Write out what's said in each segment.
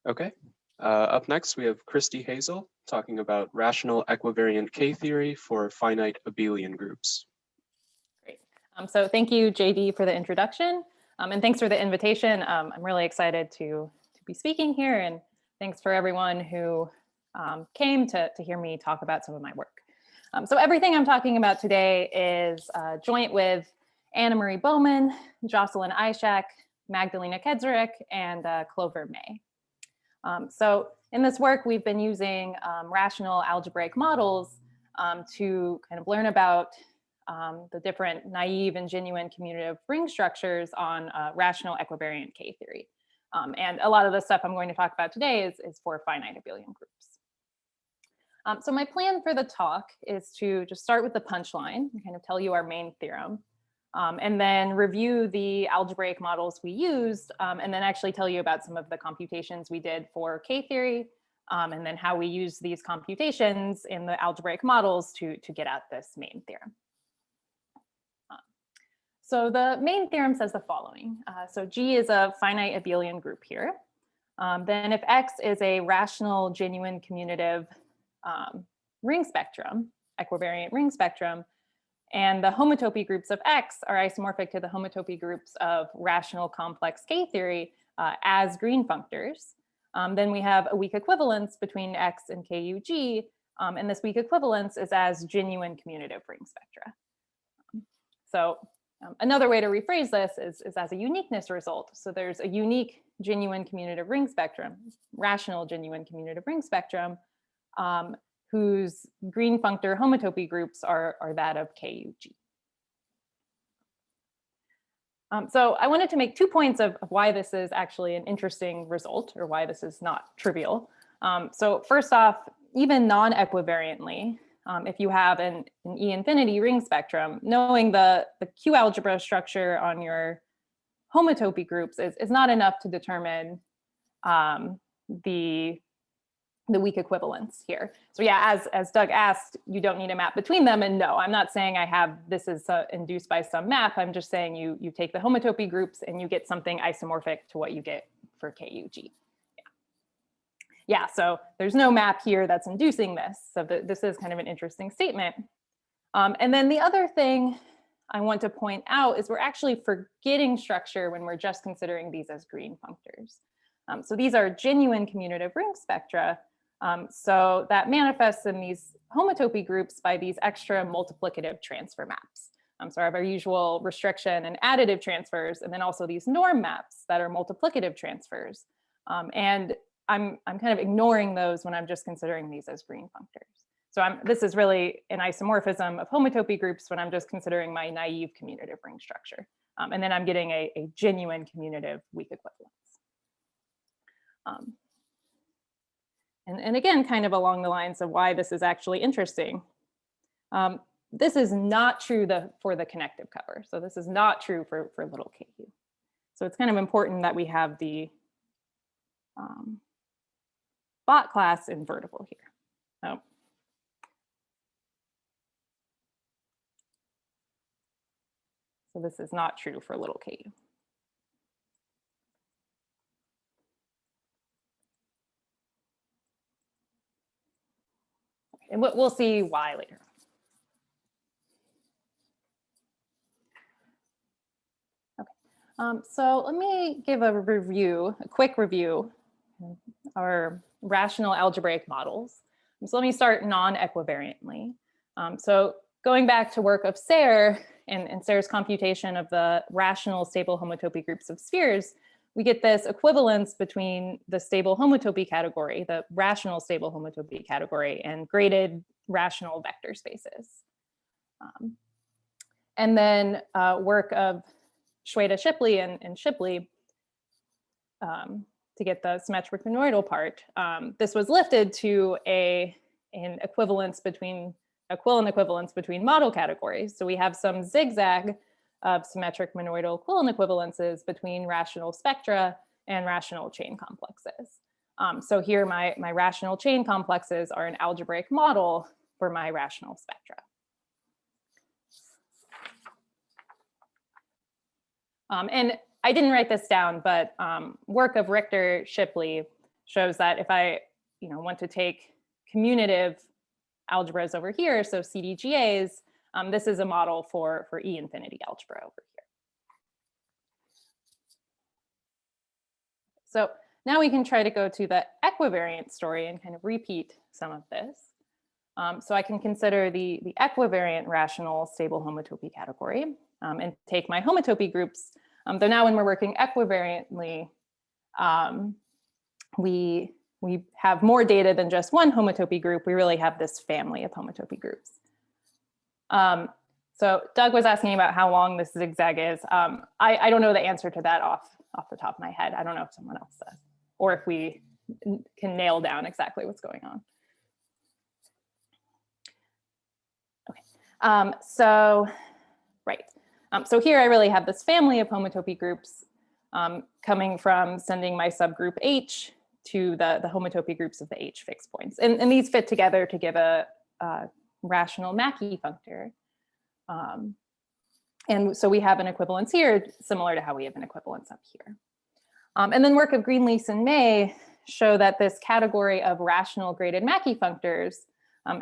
Okay. Up next, we have Christy Hazel talking about rational equivariant K-theory for finite abelian groups. Great. So thank you, JD, for the introduction, and thanks for the invitation. I'm really excited to be speaking here, and thanks for everyone who came to hear me talk about some of my work. So everything I'm talking about today is joint with Anna Marie Bowman, Jocelyn Ishak, Magdalena Kedzerek, and Clover May. So in this work, we've been using rational algebraic models to kind of learn about the different naive and genuine commutative ring structures on rational equivariant K-theory. And a lot of the stuff I'm going to talk about today is for finite abelian groups. So my plan for the talk is to just start with the punchline and kind of tell you our main theorem, and then review the algebraic models we used, and then actually tell you about some of the computations we did for K-theory, and then how we use these computations in the algebraic models to get at this main theorem. So the main theorem says the following. So G is a finite abelian group here. Then if X is a rational genuine commutative ring spectrum, equivariant ring spectrum, and the homotopy groups of X are isomorphic to the homotopy groups of rational complex K-theory as green functors, then we have a weak equivalence between X and KUG, and this weak equivalence is as genuine commutative ring spectra. So another way to rephrase this is as a uniqueness result. So there's a unique genuine commutative ring spectrum, rational genuine commutative ring spectrum, whose green functor homotopy groups are that of KUG. So I wanted to make 2 points of why this is actually an interesting result, or why this is not trivial. So first off, even non-equivariantly, if you have an E infinity ring spectrum, knowing the Q algebra structure on your homotopy groups is not enough to determine the weak equivalence here. So yeah, as Doug asked, you don't need a map between them. And no, I'm not saying I have this is induced by some map. I'm just saying you take the homotopy groups and you get something isomorphic to what you get for KUG. Yeah, so there's no map here that's inducing this. So this is kind of an interesting statement. And then the other thing I want to point out is we're actually forgetting structure when we're just considering these as green functors. So these are genuine commutative ring spectra. So that manifests in these homotopy groups by these extra multiplicative transfer maps. So I have our usual restriction and additive transfers, and then also these norm maps that are multiplicative transfers. And I'm kind of ignoring those when I'm just considering these as green functors. So this is really an isomorphism of homotopy groups when I'm just considering my naive commutative ring structure. And then I'm getting a genuine commutative weak equivalence. And again, kind of along the lines of why this is actually interesting. This is not true for the connective cover. So this is not true for little ku. So it's kind of important that we have the bot class invertible here. So this is not true for little ku. And we'll see why later. Okay, so let me give a quick review of our rational algebraic models. So let me start non-equivariantly. So going back to work of Serre and Serre's computation of the rational stable homotopy groups of spheres, we get this equivalence between the stable homotopy category, the rational stable homotopy category, and graded rational vector spaces. And then work of Shweta-Shipley and Shipley to get the symmetric monoidal part. This was lifted to an equivalent equivalence between model categories. So we have some zigzag of symmetric monoidal equivalent equivalences between rational spectra and rational chain complexes. So here my rational chain complexes are an algebraic model for my rational spectra. And I didn't write this down, but work of Richter, Shipley shows that if I want to take commutative algebras over here, so CDGAs, this is a model for E-infinity algebra over here. So now we can try to go to the equivariant story and kind of repeat some of this. So I can consider the equivariant rational stable homotopy category and take my homotopy groups. Though now when we're working equivariantly, we have more data than just one homotopy group. We really have this family of homotopy groups. So Doug was asking about how long this zigzag is. I don't know the answer to that off the top of my head. I don't know if someone else does, or if we can nail down exactly what's going on. Okay, so here I really have this family of homotopy groups coming from sending my subgroup H to the homotopy groups of the H fixed points. And these fit together to give a rational Mackey functor. And so we have an equivalence here, similar to how we have an equivalence up here. And then work of Greenlease and May show that this category of rational graded Mackey functors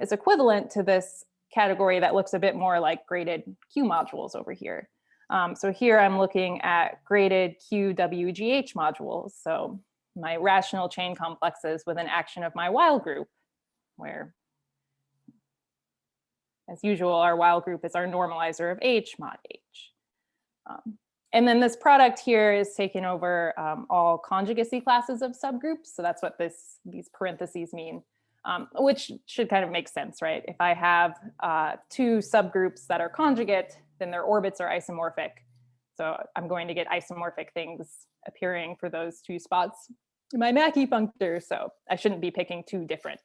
is equivalent to this category that looks a bit more like graded Q modules over here. So here I'm looking at graded QWGH modules. So my rational chain complexes with an action of my Weil group, where, as usual, our Weil group is our normalizer of H mod H. And then this product here is taking over all conjugacy classes of subgroups. So that's what these parentheses mean, which should kind of make sense, right? If I have two subgroups that are conjugate, then their orbits are isomorphic. So I'm going to get isomorphic things appearing for those two spots in my Mackey functor. So I shouldn't be picking two different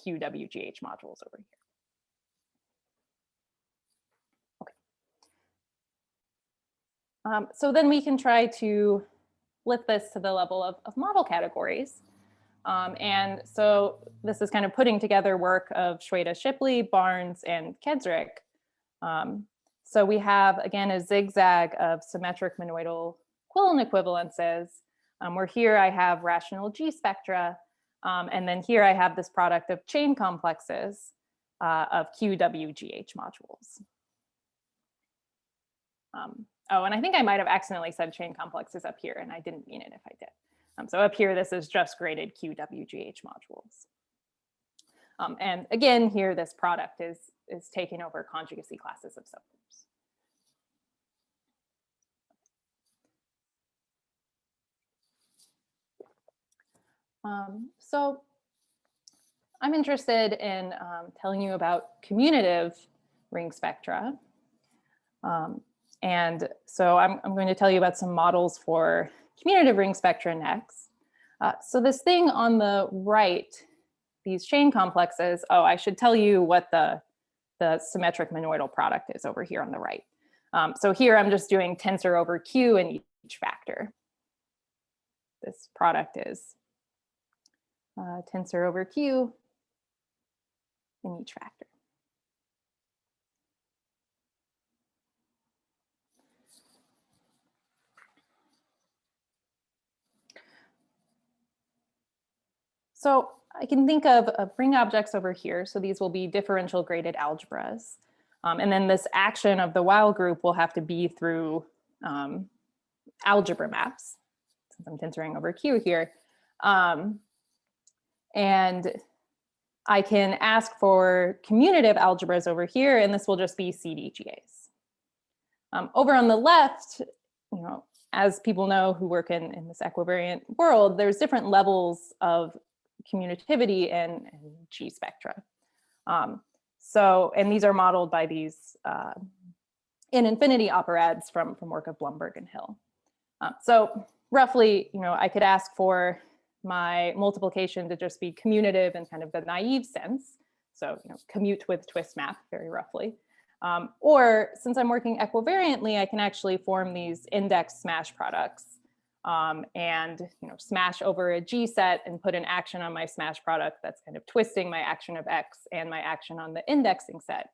QWGH modules over here. So then we can try to lift this to the level of model categories. And so this is kind of putting together work of Shweta Shipley, Barnes, and Kedrick. So we have, again, a zigzag of symmetric monoidal Quillen equivalences, where here I have rational G spectra, and then here I have this product of chain complexes of QWGH modules. Oh, and I think I might have accidentally said chain complexes up here, and I didn't mean it if I did. So up here, this is just graded QWGH modules. And again, here, this product is taking over conjugacy classes of subgroups. So I'm interested in telling you about commutative ring spectra. And so I'm going to tell you about some models for commutative ring spectra next. So this thing on the right, these chain complexes, oh, I should tell you what the symmetric monoidal product is over here on the right. So here I'm just doing tensor over Q in each factor. This product is tensor over Q in each factor. So I can think of ring objects over here. So these will be differential graded algebras. And then this action of the Weil group will have to be through algebra maps, since I'm tensoring over Q here. And I can ask for commutative algebras over here, and this will just be CDGAs. Over on the left, as people know who work in this equivariant world, there's different levels of commutativity and G spectra. And these are modeled by these in infinity operads from work of Blumberg and Hill. So roughly, I could ask for my multiplication to just be commutative in kind of the naive sense. So, commute with twist map, very roughly. Or since I'm working equivariantly, I can actually form these index smash products and smash over a G set and put an action on my smash product that's kind of twisting my action of X and my action on the indexing set.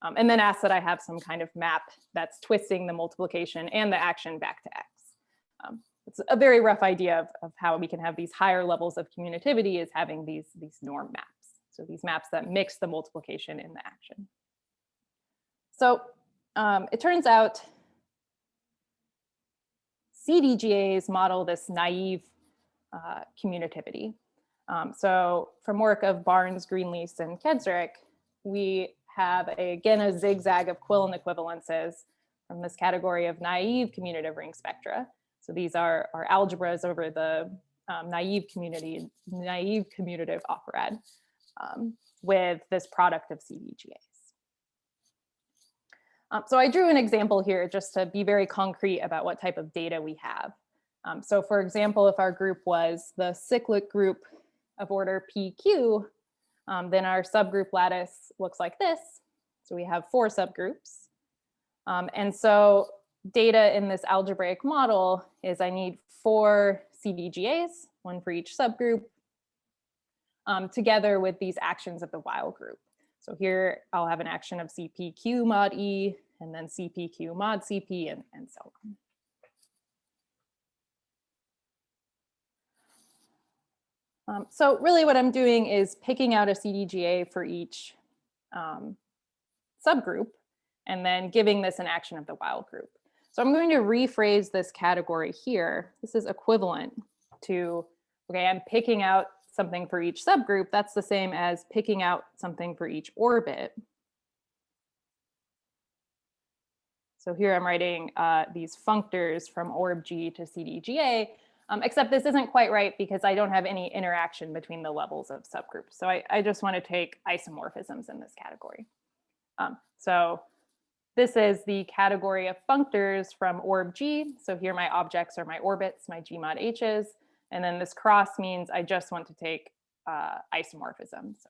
And then ask that I have some kind of map that's twisting the multiplication and the action back to X. it's a very rough idea of how we can have these higher levels of commutativity is having these norm maps. So these maps that mix the multiplication in the action. So it turns out CDGAs model this naive commutativity. So from work of Barnes, Greenlease, and Kedrick, we have again a zigzag of Quillen equivalences from this category of naive commutative ring spectra. So these are algebras over the naive commutative operad with this product of CDGAs. So I drew an example here just to be very concrete about what type of data we have. So for example, if our group was the cyclic group of order PQ, then our subgroup lattice looks like this. So we have 4 subgroups. And so data in this algebraic model is I need 4 CDGAs, 1 for each subgroup, together with these actions of the while group. So here I'll have an action of CPQ mod E, and then CPQ mod CP, and so on. So really what I'm doing is picking out a CDGA for each subgroup, and then giving this an action of the while group. So I'm going to rephrase this category here. This is equivalent to, okay, I'm picking out something for each subgroup. That's the same as picking out something for each orbit. So here I'm writing these functors from orb G to CDGA, except this isn't quite right because I don't have any interaction between the levels of subgroups. So I just want to take isomorphisms in this category. So this is the category of functors from orb G. So here my objects are my orbits, my G mod H's. And then this cross means I just want to take isomorphisms. So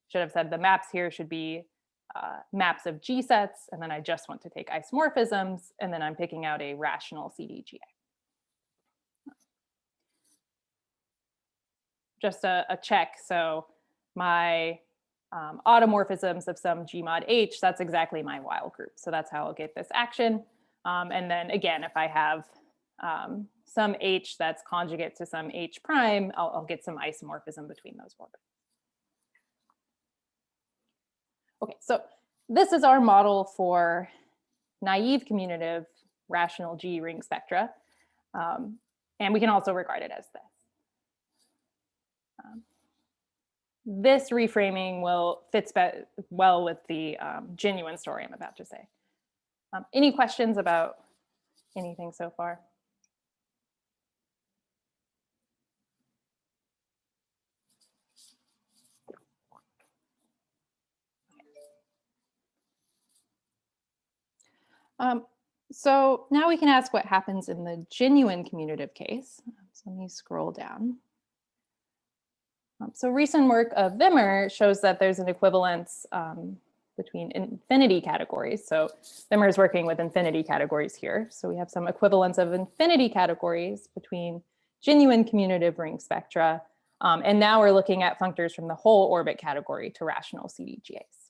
should have said the maps here should be maps of G sets, and then I just want to take isomorphisms, and then I'm picking out a rational CDGA. Just a check. So my automorphisms of some G mod H, that's exactly my while group. So that's how I'll get this action. And then again, if I have some H that's conjugate to some H prime, I'll get some isomorphism between those orbits. Okay, so this is our model for naive commutative rational G ring spectra. And we can also regard it as this. This reframing fits well with the genuine story I'm about to say. Any questions about anything so far? So now we can ask what happens in the genuine commutative case. So let me scroll down. So recent work of Wimmer shows that there's an equivalence between infinity categories. So Wimmer is working with infinity categories here. So we have some equivalence of infinity categories between genuine commutative ring spectra. And now we're looking at functors from the whole orbit category to rational CDGAs.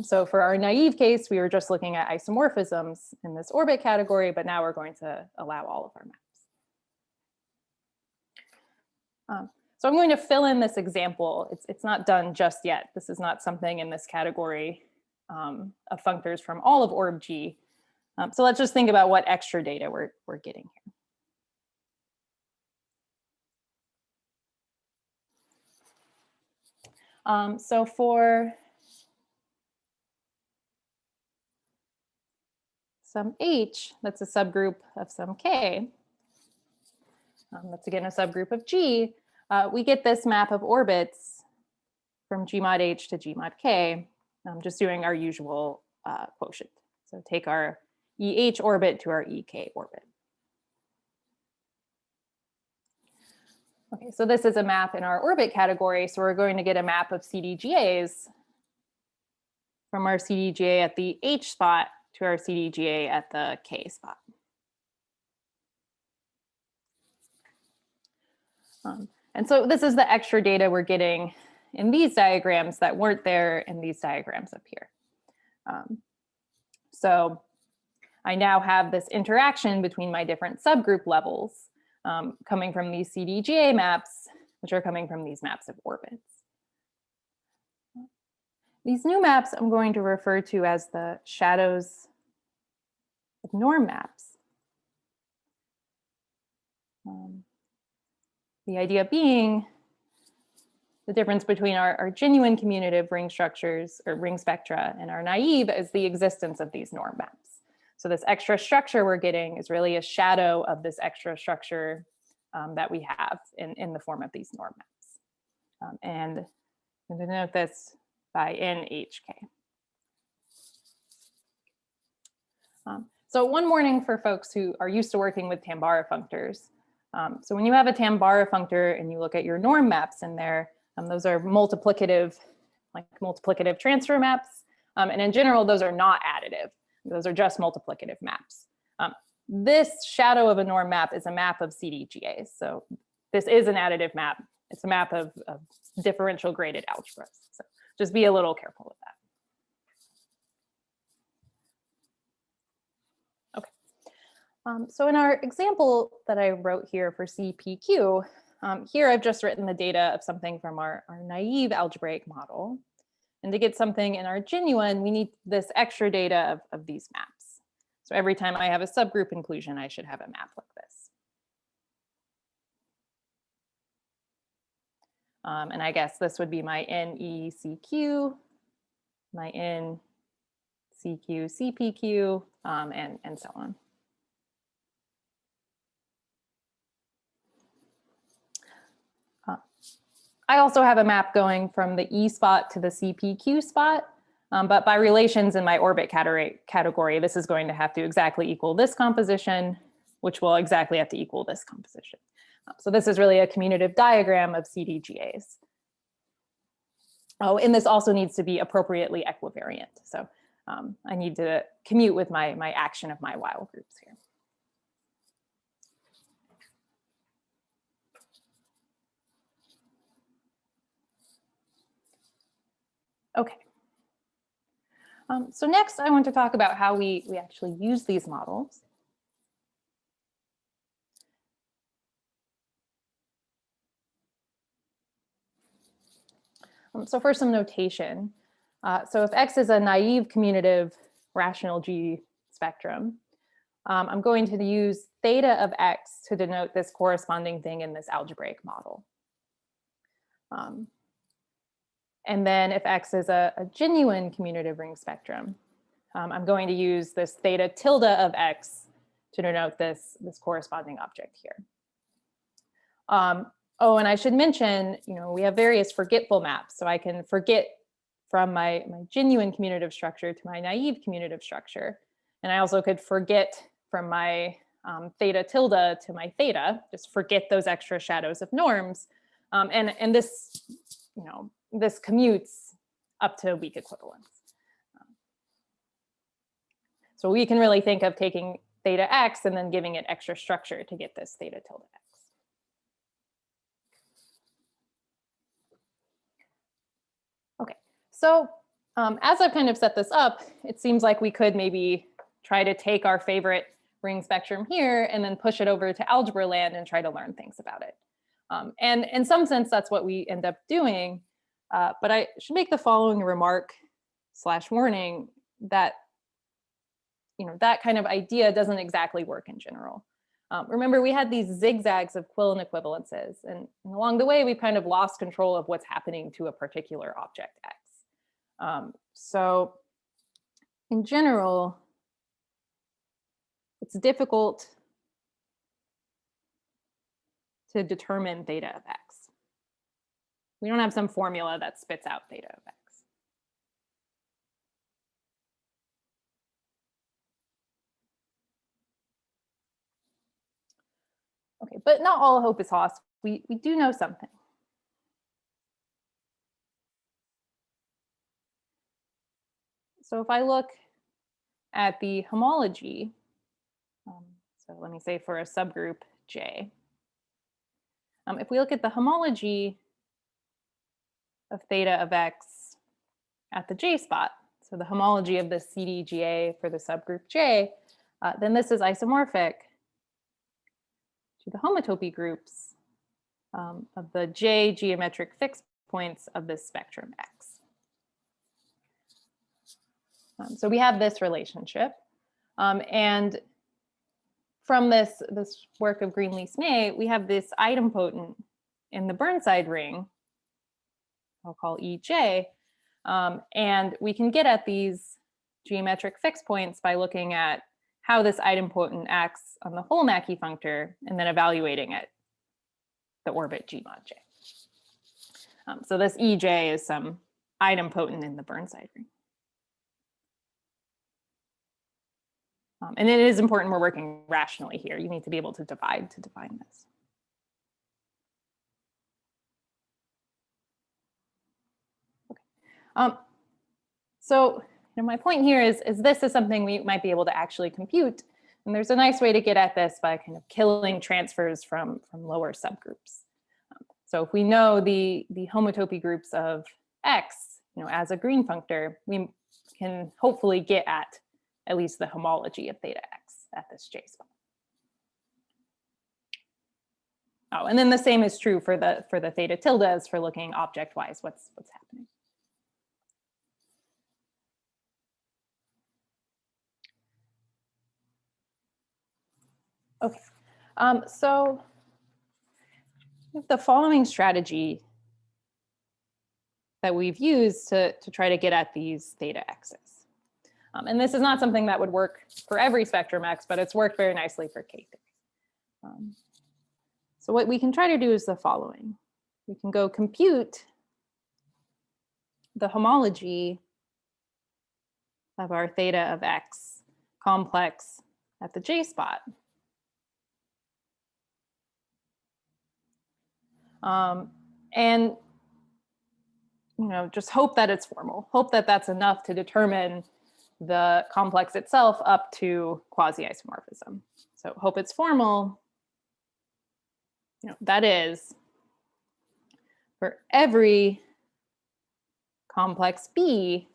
So for our naive case, we were just looking at isomorphisms in this orbit category, but now we're going to allow all of our maps. So I'm going to fill in this example. It's not done just yet. This is not something in this category of functors from all of orb G. So let's just think about what extra data we're getting here. So for some H, that's a subgroup of some K, that's again a subgroup of G, we get this map of orbits from G mod H to G mod K, just doing our usual quotient. So take our EH orbit to our EK orbit. Okay, so this is a map in our orbit category. So we're going to get a map of CDGAs from our CDGA at the H spot to our CDGA at the K spot. And so this is the extra data we're getting in these diagrams that weren't there in these diagrams up here. So I now have this interaction between my different subgroup levels. coming from these CDGA maps, which are coming from these maps of orbits. These new maps I'm going to refer to as the shadows of norm maps. The idea being the difference between our genuine commutative ring structures or ring spectra and our naive is the existence of these norm maps. So this extra structure we're getting is really a shadow of this extra structure that we have in the form of these norm maps. And I'm going to denote this by eCHT. So one warning for folks who are used to working with Tambara functors. So when you have a Tambara functor and you look at your norm maps in there, those are multiplicative, like multiplicative transfer maps. And in general, those are not additive. Those are just multiplicative maps. This shadow of a norm map is a map of CDGAs. So this is an additive map. It's a map of differential graded algebras. So just be a little careful with that. Okay. So in our example that I wrote here for CPQ, here I've just written the data of something from our naive algebraic model. And to get something in our genuine, we need this extra data of these maps. So every time I have a subgroup inclusion, I should have a map like this. And I guess this would be my NECQ, my NCQ, CPQ, and so on. I also have a map going from the E spot to the CPQ spot, but by relations in my orbit category, this is going to have to exactly equal this composition, which will exactly have to equal this composition. So this is really a commutative diagram of CDGAs. Oh, and this also needs to be appropriately equivariant. So I need to commute with my action of my while groups here. Okay. So next, I want to talk about how we actually use these models. So first, some notation. So if X is a naive commutative rational G spectrum, I'm going to use theta of X to denote this corresponding thing in this algebraic model. And then if X is a genuine commutative ring spectrum, I'm going to use this theta tilde of X to denote this corresponding object here. Oh, and I should mention, we have various forgetful maps. So I can forget from my genuine commutative structure to my naive commutative structure. And I also could forget from my theta tilde to my theta, just forget those extra shadows of norms. And this, this commutes up to weak equivalence. So we can really think of taking theta X and then giving it extra structure to get this theta tilde X. Okay, so as I've kind of set this up, it seems like we could maybe try to take our favorite ring spectrum here and then push it over to algebra land and try to learn things about it. And in some sense, that's what we end up doing. But I should make the following remark / warning that that kind of idea doesn't exactly work in general. Remember, we had these zigzags of Quillen equivalences, and along the way, we've kind of lost control of what's happening to a particular object X. So in general, it's difficult to determine theta of X. We don't have some formula that spits out theta of X. Okay, but not all hope is lost. We do know something. So if I look at the homology, so let me say for a subgroup J, if we look at the homology of theta of X at the J spot, so the homology of the CDGA for the subgroup J, then this is isomorphic to the homotopy groups of the J geometric fixed points of this spectrum X. So we have this relationship. And from this work of Greenlease-May, we have this idempotent in the Burnside ring, I'll call EJ, and we can get at these geometric fixed points by looking at how this idempotent acts on the whole Mackey functor and then evaluating it, the orbit G mod J. So this EJ is some idempotent in the Burnside ring. And it is important we're working rationally here. You need to be able to divide to define this. Okay. So my point here is this is something we might be able to actually compute. And there's a nice way to get at this by kind of killing transfers from lower subgroups. So if we know the homotopy groups of X, as a green functor, we can hopefully get at least the homology of theta X at this J spot. Oh, and then the same is true for the theta tilde as for looking object-wise what's happening. Okay, so the following strategy that we've used to try to get at these theta X's. And this is not something that would work for every spectrum X, but it's worked very nicely for K theory. So what we can try to do is the following. We can go compute the homology of our theta of X complex at the J spot. And just hope that it's formal. Hope that that's enough to determine the complex itself up to quasi-isomorphism. So hope it's formal. That is, for every complex B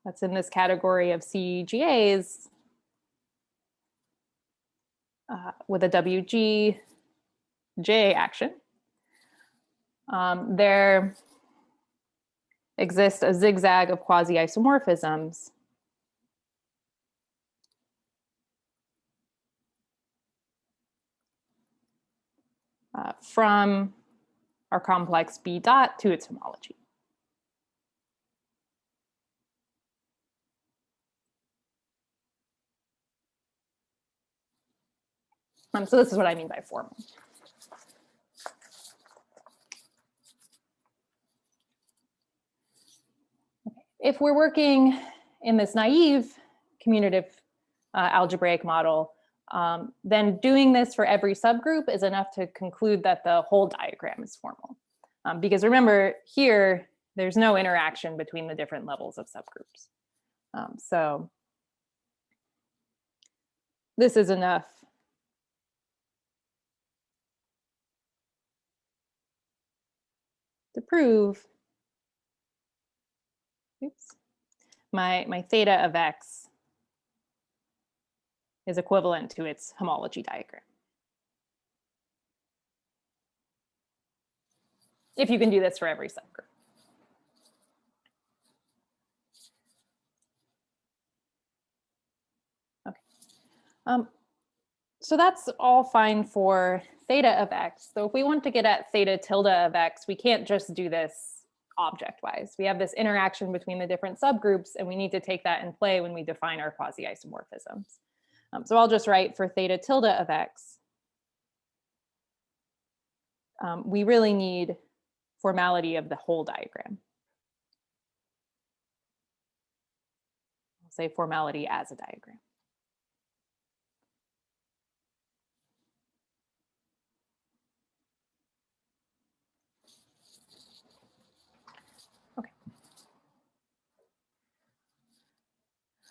that's in this category of CGAs with a WGJ action, there exists a zigzag of quasi-isomorphisms from our complex B dot to its homology. So this is what I mean by formal. If we're working in this naive commutative algebraic model, then doing this for every subgroup is enough to conclude that the whole diagram is formal. Because remember, here, there's no interaction between the different levels of subgroups. So this is enough to prove my theta of X is equivalent to its homology diagram. If you can do this for every subgroup. Okay. So that's all fine for theta of X. So if we want to get at theta tilde of X, we can't just do this object-wise. We have this interaction between the different subgroups, and we need to take that in play when we define our quasi-isomorphisms. So I'll just write for theta tilde of X. We really need formality of the whole diagram. I'll say formality as a diagram.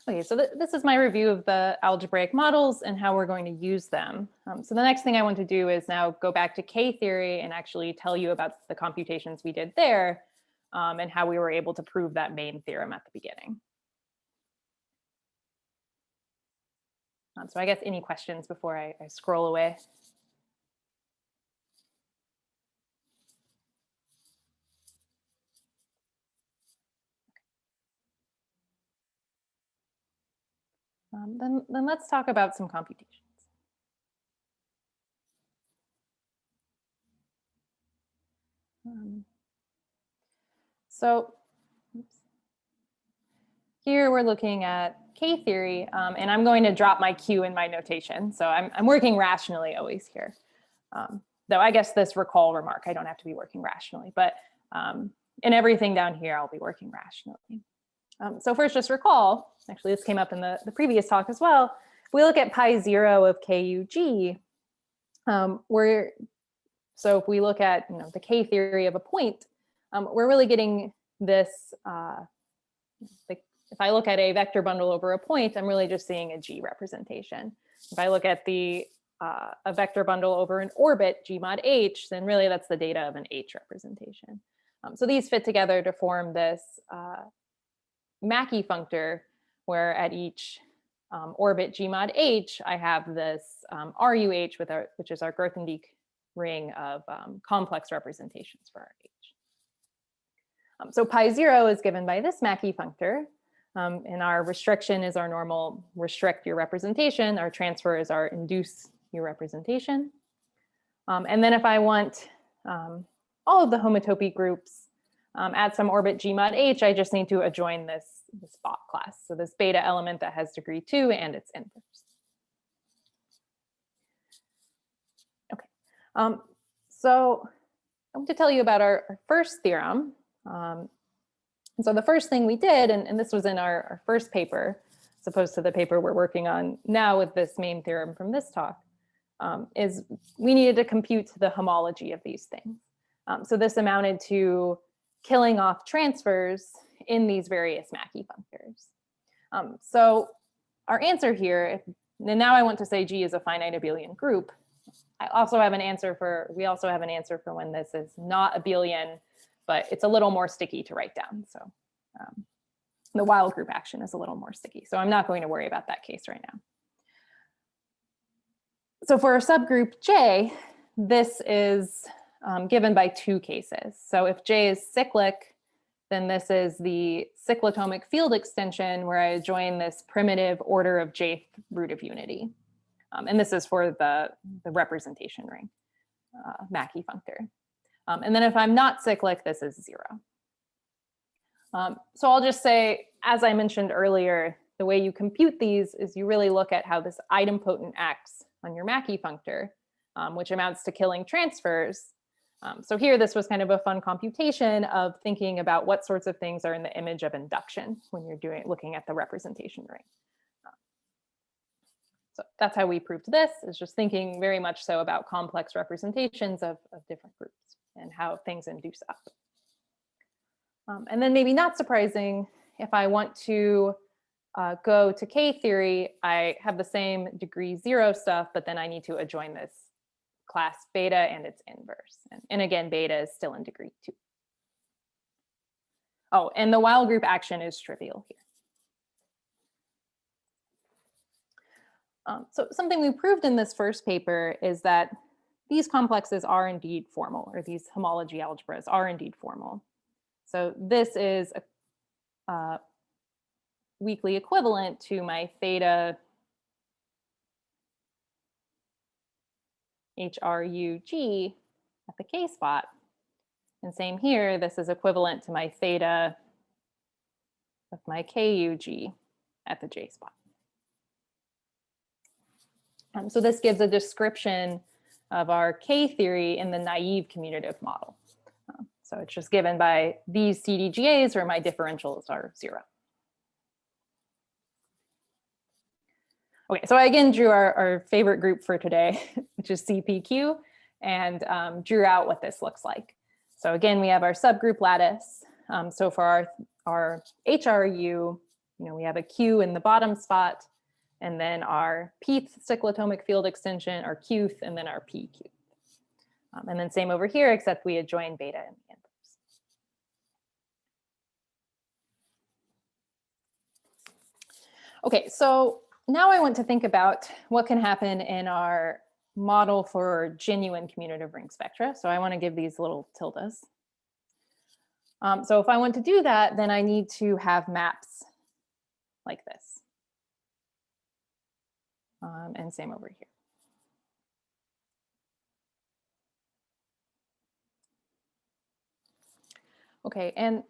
Okay, so this is my review of the algebraic models and how we're going to use them. So the next thing I want to do is now go back to K theory and actually tell you about the computations we did there and how we were able to prove that main theorem at the beginning. So I guess any questions before I scroll away? Then let's talk about some computations. So here we're looking at K-theory, and I'm going to drop my Q in my notation. So I'm working rationally always here. Though I guess this recall remark, I don't have to be working rationally, but in everything down here, I'll be working rationally. So first, just recall, actually this came up in the previous talk as well. If we look at pi 0 of KUG, so if we look at the K theory of a point, we're really getting this, if I look at a vector bundle over a point, I'm really just seeing a G representation. If I look at a vector bundle over an orbit, G mod H, then really that's the data of an H representation. So these fit together to form this Mackey functor, where at each orbit G mod H, I have this RUH, which is our Grothendieck ring of complex representations for our H. So pi 0 is given by this Mackey functor, and our restriction is our normal restrict your representation. Our transfer is our induce your representation. And then if I want all of the homotopy groups at some orbit G mod H, I just need to adjoin this Bott class. So this beta element that has degree 2 and its inverse. Okay, so I want to tell you about our first theorem. So the first thing we did, and this was in our first paper, as opposed to the paper we're working on now with this main theorem from this talk, is we needed to compute the homology of these things. So this amounted to killing off transfers in these various Mackey functors. So our answer here, and now I want to say G is a finite abelian group. We also have an answer for when this is not abelian, but it's a little more sticky to write down. So the wild group action is a little more sticky. So I'm not going to worry about that case right now. So for a subgroup J, this is given by two cases. So if J is cyclic, then this is the cyclotomic field extension where I join this primitive order of Jth root of unity. And this is for the representation ring, Mackey functor. And then if I'm not cyclic, this is 0. So I'll just say, as I mentioned earlier, the way you compute these is you really look at how this idempotent acts on your Mackey functor, which amounts to killing transfers. So here, this was kind of a fun computation of thinking about what sorts of things are in the image of induction when you're looking at the representation ring. So that's how we proved this, is just thinking very much so about complex representations of different groups and how things induce up. And then maybe not surprising, if I want to go to K theory, I have the same degree 0 stuff, but then I need to adjoin this class beta and its inverse. And again, beta is still in degree 2. Oh, and the wild group action is trivial here. So something we proved in this first paper is that these complexes are indeed formal, or these homology algebras are indeed formal. So this is a weakly equivalent to my theta HRUG at the K spot. And same here, this is equivalent to my theta of my KUG at the J spot. So this gives a description of our K theory in the naive commutative model. So it's just given by these CDGAs where my differentials are 0. Okay, so I again drew our favorite group for today, which is CPQ, and drew out what this looks like. So again, we have our subgroup lattice. So for our HRU, we have a Q in the bottom spot, and then our Pth cyclotomic field extension, our Qth, and then our PQ. And then same over here, except we adjoin beta and the inverse. Okay, so now I want to think about what can happen in our model for genuine commutative ring spectra. So I want to give these little tildes. So if I want to do that, then I need to have maps like this. and same over here. Okay, and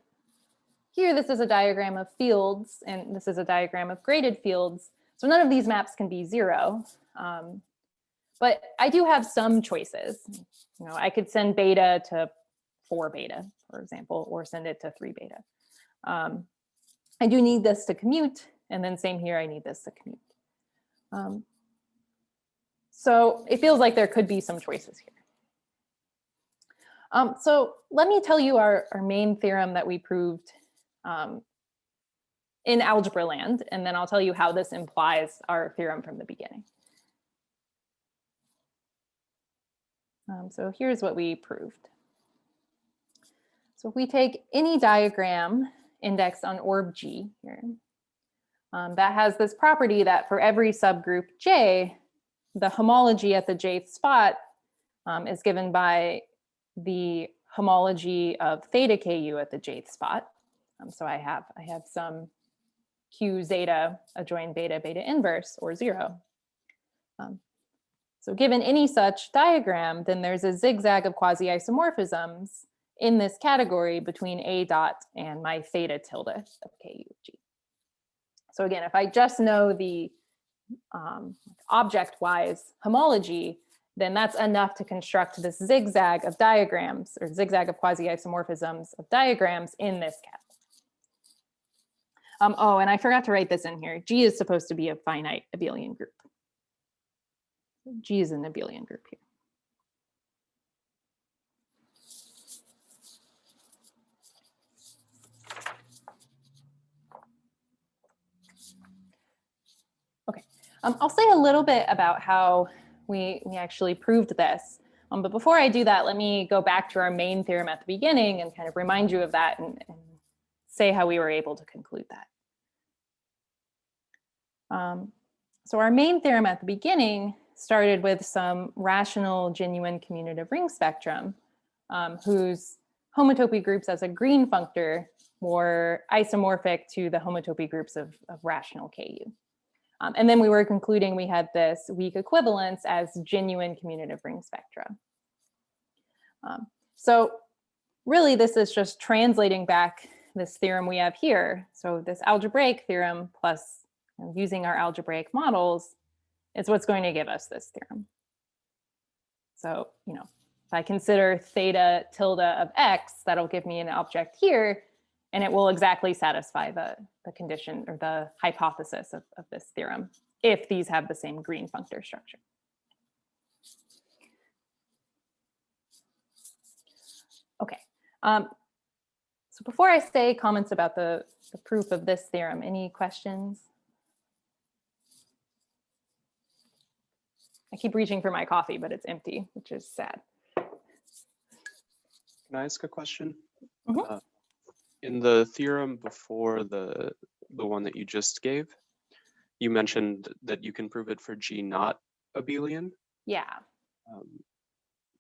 here this is a diagram of fields, and this is a diagram of graded fields. So none of these maps can be 0, but I do have some choices. You know, I could send beta to 4 beta, for example, or send it to 3 beta. I do need this to commute, and then same here, I need this to commute. So it feels like there could be some choices here. So let me tell you our main theorem that we proved in algebra land, and then I'll tell you how this implies our theorem from the beginning. So here's what we proved. So if we take any diagram indexed on orb G here, that has this property that for every subgroup J, the homology at the jth spot is given by the homology of theta Ku at the jth spot. So I have some Q zeta adjoin beta beta inverse or 0. So given any such diagram, then there's a zigzag of quasi-isomorphisms in this category between A dot and my theta tilde of Ku of G. So again, if I just know the object-wise homology, then that's enough to construct this zigzag of diagrams or zigzag of quasi-isomorphisms of diagrams in this category. Oh, and I forgot to write this in here. G is supposed to be a finite abelian group. G is an abelian group here. Okay, I'll say a little bit about how we actually proved this. But before I do that, let me go back to our main theorem at the beginning and kind of remind you of that and say how we were able to conclude that. So our main theorem at the beginning started with some rational genuine commutative ring spectrum whose homotopy groups as a green functor were isomorphic to the homotopy groups of rational Ku. And then we were concluding we had this weak equivalence as genuine commutative ring spectra. So really this is just translating back this theorem we have here. So this algebraic theorem plus using our algebraic models is what's going to give us this theorem. So, you know, if I consider theta tilde of x, that'll give me an object here, and it will exactly satisfy the condition or the hypothesis of this theorem if these have the same green functor structure. Okay, so before I say comments about the proof of this theorem, any questions? I keep reaching for my coffee, but it's empty, which is sad. Can I ask a question? Mm-hmm. In the theorem before the one that you just gave, you mentioned that you can prove it for G not abelian. Yeah.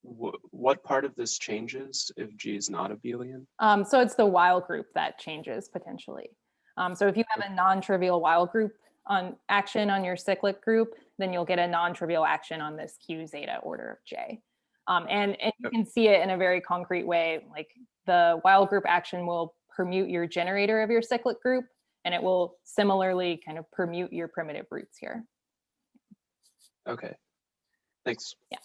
What part of this changes if G is not abelian? So it's the while group that changes potentially. So if you have a non-trivial while group on action on your cyclic group, then you'll get a non-trivial action on this Q zeta order of J. And you can see it in a very concrete way, like the while group action will permute your generator of your cyclic group, and it will similarly kind of permute your primitive roots here. Okay, thanks. Yeah.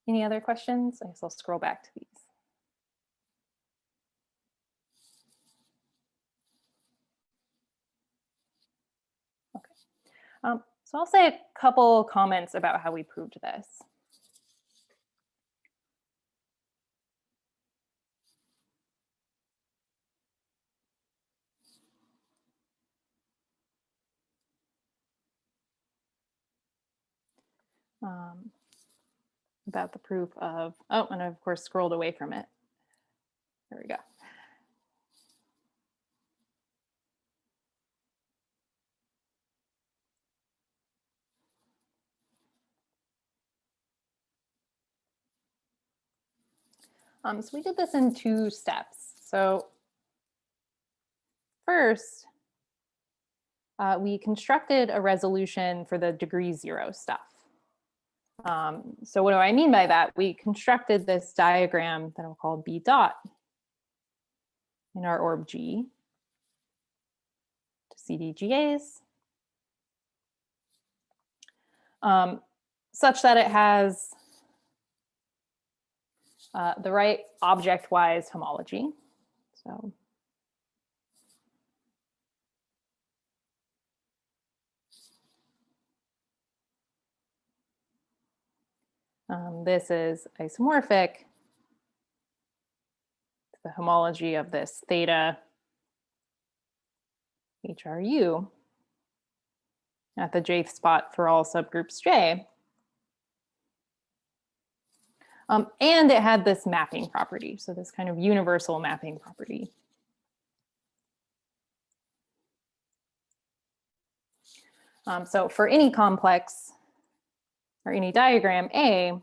Any other questions? I guess I'll scroll back to these. Okay. So I'll say a couple comments about how we proved this. About the proof of, oh, and I of course scrolled away from it. There we go. So we did this in 2 steps. So first, we constructed a resolution for the degree 0 stuff. So what do I mean by that? We constructed this diagram that I'll call B dot in our orb G to CDGAs, such that it has the right object-wise homology. So this is isomorphic to the homology of this theta HRU at the jth spot for all subgroups J. And it had this mapping property, so this kind of universal mapping property. So for any complex or any diagram A,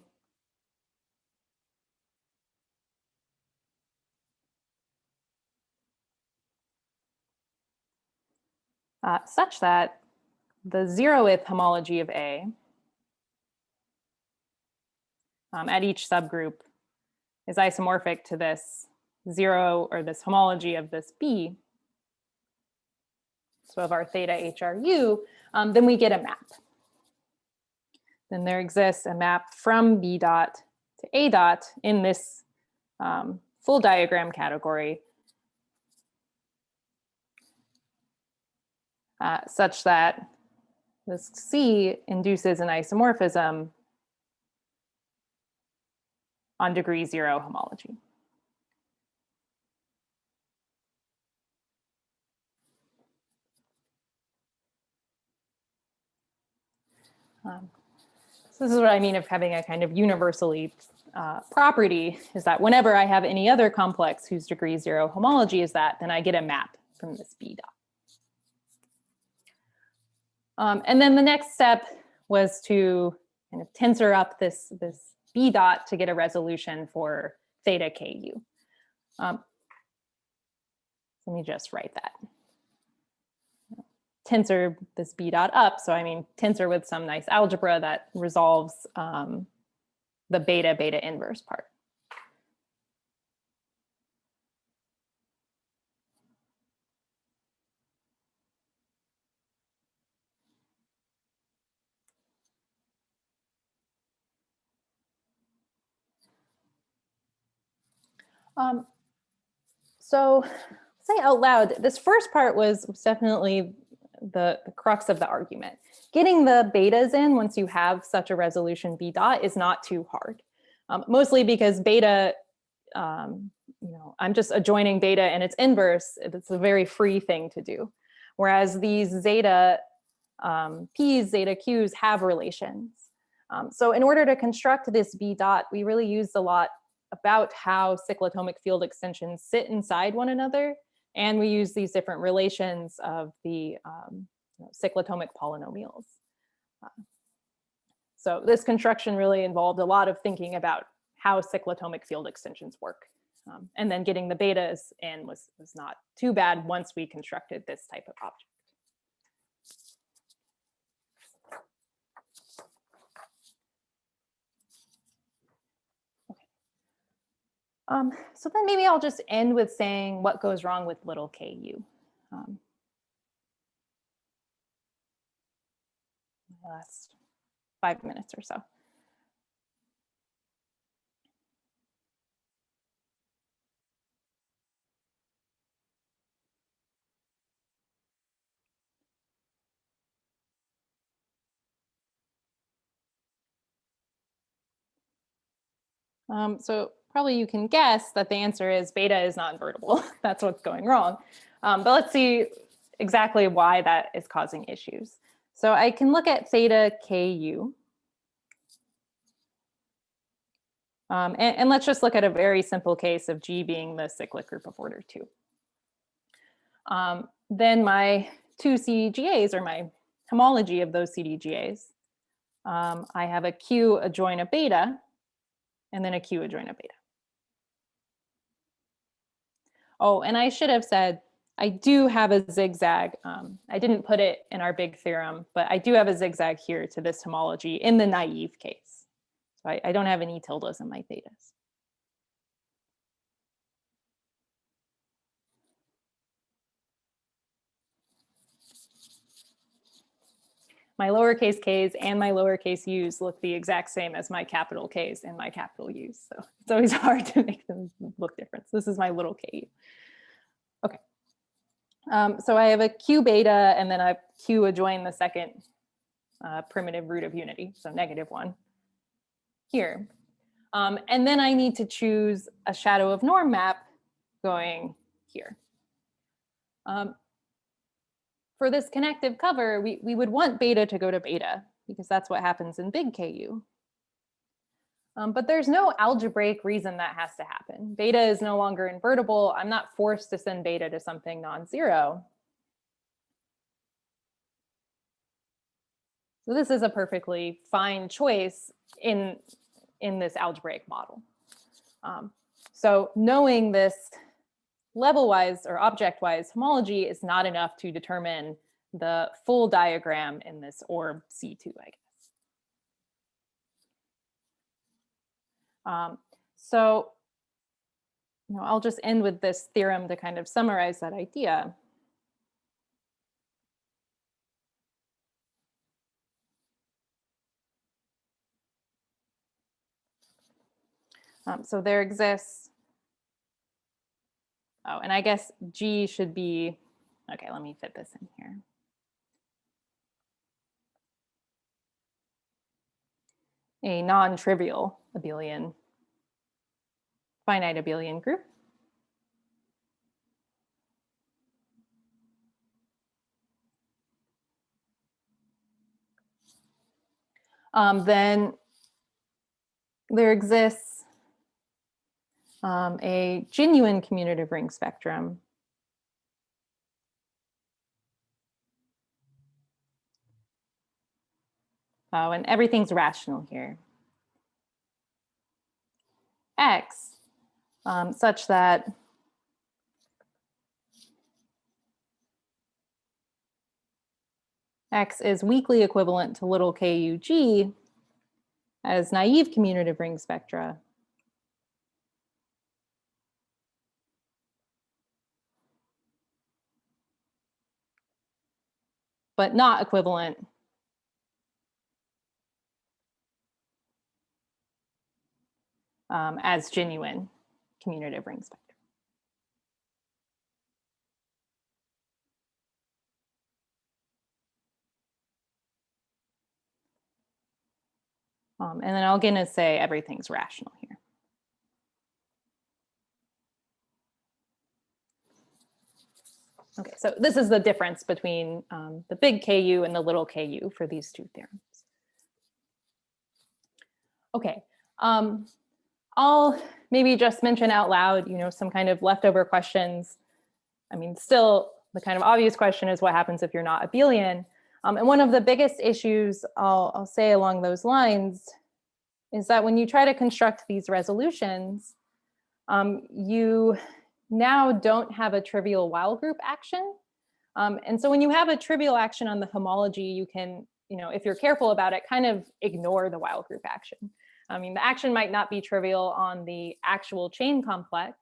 such that the 0th homology of A at each subgroup is isomorphic to this 0 or this homology of this B, so of our theta HRU, then we get a map. Then there exists a map from B dot to A dot in this full diagram category, such that this C induces an isomorphism on degree 0 homology. So this is what I mean of having a kind of universally property, is that whenever I have any other complex whose degree 0 homology is that, then I get a map from this B dot. And then the next step was to kind of tensor up this B dot to get a resolution for theta KU. Let me just write that. Tensor this B dot up, so I mean tensor with some nice algebra that resolves the beta inverse part. So say out loud, this first part was definitely the crux of the argument. Getting the betas in once you have such a resolution B dot is not too hard. Mostly because beta, I'm just adjoining beta and its inverse. It's a very free thing to do. Whereas these zeta P's, zeta Q's have relations. So in order to construct this B dot, we really used a lot about how cyclotomic field extensions sit inside one another. And we use these different relations of the cyclotomic polynomials. So this construction really involved a lot of thinking about how cyclotomic field extensions work. And then getting the betas in was not too bad once we constructed this type of object. So then maybe I'll just end with saying what goes wrong with little ku. Last 5 minutes or so. So probably you can guess that the answer is beta is not invertible. That's what's going wrong. But let's see exactly why that is causing issues. So I can look at theta ku. And let's just look at a very simple case of G being the cyclic group of order 2. Then my two CDGAs, or my homology of those CDGAs, I have a Q adjoin a beta, and then a Q adjoin a beta. Oh, and I should have said I do have a zigzag. I didn't put it in our big theorem, but I do have a zigzag here to this homology in the naive case. So I don't have any tildes in my thetas. My lowercase k's and my lowercase u's look the exact same as my capital K's and my capital U's. So it's always hard to make them look different. So this is my little k. Okay. So I have a q beta and then I q adjoin the second primitive root of unity, so -1 here. And then I need to choose a shadow of norm map going here. For this connective cover, we would want beta to go to beta because that's what happens in big KU. But there's no algebraic reason that has to happen. Beta is no longer invertible. I'm not forced to send beta to something non-zero. So this is a perfectly fine choice in this algebraic model. So knowing this level-wise or object-wise homology is not enough to determine the full diagram in this orb C2, I guess. So I'll just end with this theorem to kind of summarize that idea. So there exists, oh, and I guess G should be, okay, let me fit this in here. A non-trivial abelian, finite abelian group. Then there exists a genuine commutative ring spectrum. Oh, and everything's rational here. X, such that X is weakly equivalent to little KUG as naive commutative ring spectra. But not equivalent as genuine commutative ring spectra. And then I'm going to say everything's rational here. Okay, so this is the difference between the big KU and the little KU for these two theorems. Okay, I'll maybe just mention out loud, some kind of leftover questions. I mean, still the kind of obvious question is what happens if you're not abelian? And one of the biggest issues I'll say along those lines is that when you try to construct these resolutions, you now don't have a trivial Weil group action. And so when you have a trivial action on the homology, you can, if you're careful about it, kind of ignore the Weil group action. I mean, the action might not be trivial on the actual chain complex,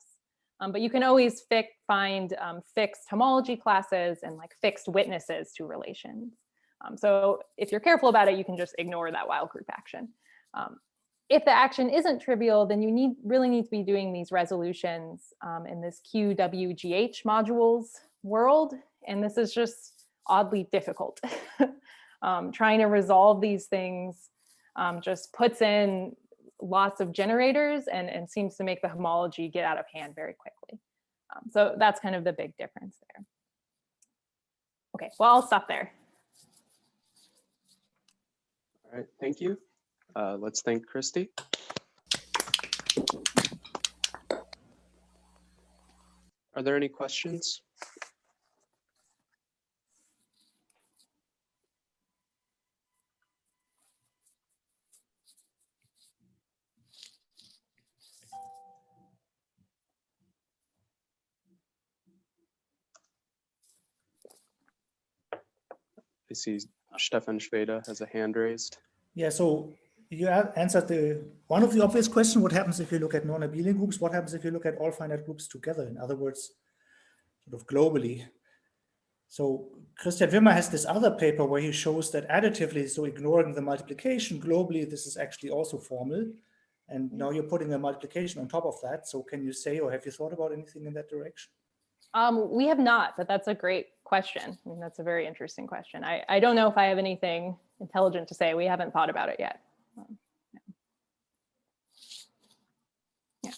but you can always find fixed homology classes and like fixed witnesses to relations. So if you're careful about it, you can just ignore that Weil group action. If the action isn't trivial, then you really need to be doing these resolutions in this QWGH modules world. And this is just oddly difficult. Trying to resolve these things just puts in lots of generators and seems to make the homology get out of hand very quickly. So that's kind of the big difference there. Okay, well, I'll stop there. All right, thank you. Let's thank Christy. Are there any questions? I see Stefan Schwede has a hand raised. Yeah, so you answered one of the obvious questions: what happens if you look at non-abelian groups? What happens if you look at all finite groups together? In other words, sort of globally. So Christian Wimmer has this other paper where he shows that additively, so ignoring the multiplication, globally, this is actually also formal. And now you're putting a multiplication on top of that. So can you say, or have you thought about anything in that direction? We have not, but that's a great question. I mean, that's a very interesting question. I don't know if I have anything intelligent to say. We haven't thought about it yet. Yeah.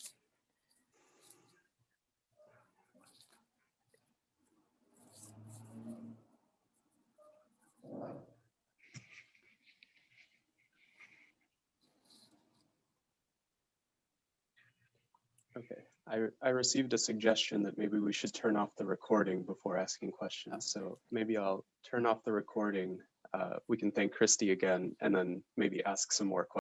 Okay, I received a suggestion that maybe we should turn off the recording before asking questions. So maybe I'll turn off the recording. We can thank Christy again and then maybe ask some more questions.